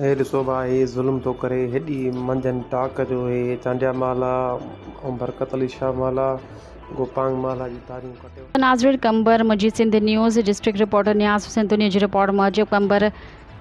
हे ॾिसो भाउ, हे ज़ुल्म थो करे। हेॾी मंझंदि टाक जो हे चांडिया माला ऐं बरकत अली शाह माला गोपांग माला जी तारियूं कटियो। नाज़रीन, कंबर मुंहिंजी सिंध न्यूज़ डिस्ट्रिक्ट रिपोर्टर नियाज़ हुसैन दुनिया जी रिपोर्ट मूजिब कंबर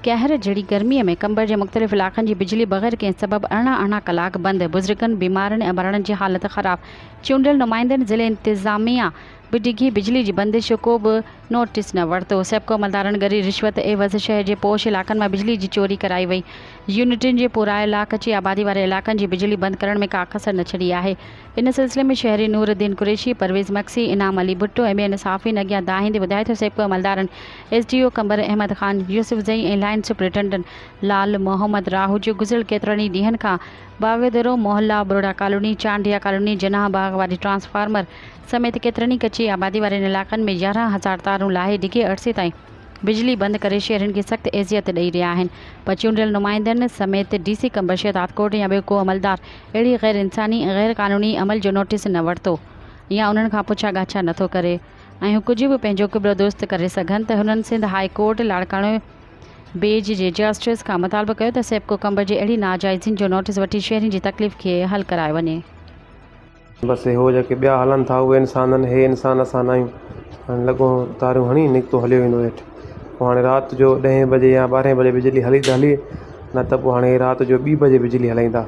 कहर जहिड़ी गर्मीअ में कंबर जे मुख़्तलिफ़ इलाक़नि जी बिजली बग़ैर कंहिं सबबु अरिड़हं कलाक बंदि। बुज़ुर्गनि, बीमारनि ऐं ॿारनि जी हालत ख़राब। चूंडियल नुमाइंदनि ज़िले इंतिज़ामिया बि डिघी बिजली जी बंदिश जो को बि नोटिस न वरितो। सेप्को अमलदारनि गरी रिश्वत एवज़ शहर जे पोश इलाक़नि मां बिजली जी चोरी कराई वई। यूनिटुनि जे पुरायला कची आबादी वारे इलाक़नि जी बिजली बंदि करण में का कसर न छॾी आहे। इन सिलसिले में शहरी नूरुद्दीन कुरैशी, परवेज़ मक्सी, इनाम अली भुट्टो ऐं ॿियनि साफ़ीन अॻियां दाहिंदे ॿुधाए थो सेप्को अमलदारनि SDO कंबर अहमद ख़ान यूसुफ ज़ई ऐं लाइन सुपरिटेंडेंट लाल मोहम्मद राहू जो गुज़िरियल केतिरनि ई ॾींहंनि खां बावेदरो मोहल्ला, बरोड़ा कॉलोनी, चांडिया कॉलोनी, जनाह बाग वारी ट्रांसफार्मर समेत केतिरनि ई कची आबादी वारनि इलाक़नि में 11,000 तारूं लाहे डिघे अरसे ताईं बिजली बंदि करे शहरनि खे सख़्तु एज़ियत ॾेई रहिया आहिनि। पर चूंडियल नुमाइंदनि समेत DC कंबर शहदाद कोट या ॿियो को अमलदार अहिड़ी गैर इंसानी ऐं गैर क़ानूनी अमल जो नोटिस न वरितो या उन्हनि खां पुछा ॻाछा नथो करे ऐं हू कुझु बि पंहिंजो किबिलो दुरुस्त करे सघनि त हुननि सिंध हाई कोर्ट लाड़काणे बेज जे जस्टिस खां मुतालबो कयो त सेप्को कंबर जे अहिड़ी नाजाइज़ियुनि जो नोटिस वठी शहरियुनि जी तकलीफ़ खे हल कराए वञे। बसि हो जेके ॿिया हलनि था उहे इंसाननि, हे इंसान असां न आहियूं। हाणे लॻो तारियूं हणी निकितो हलियो वेंदो हेठि। पोइ हाणे राति जो 10 बजे या 12 बजे बिजली हली त हली, न त पोइ हाणे राति जो 2 बजे बिजली हलाईंदा।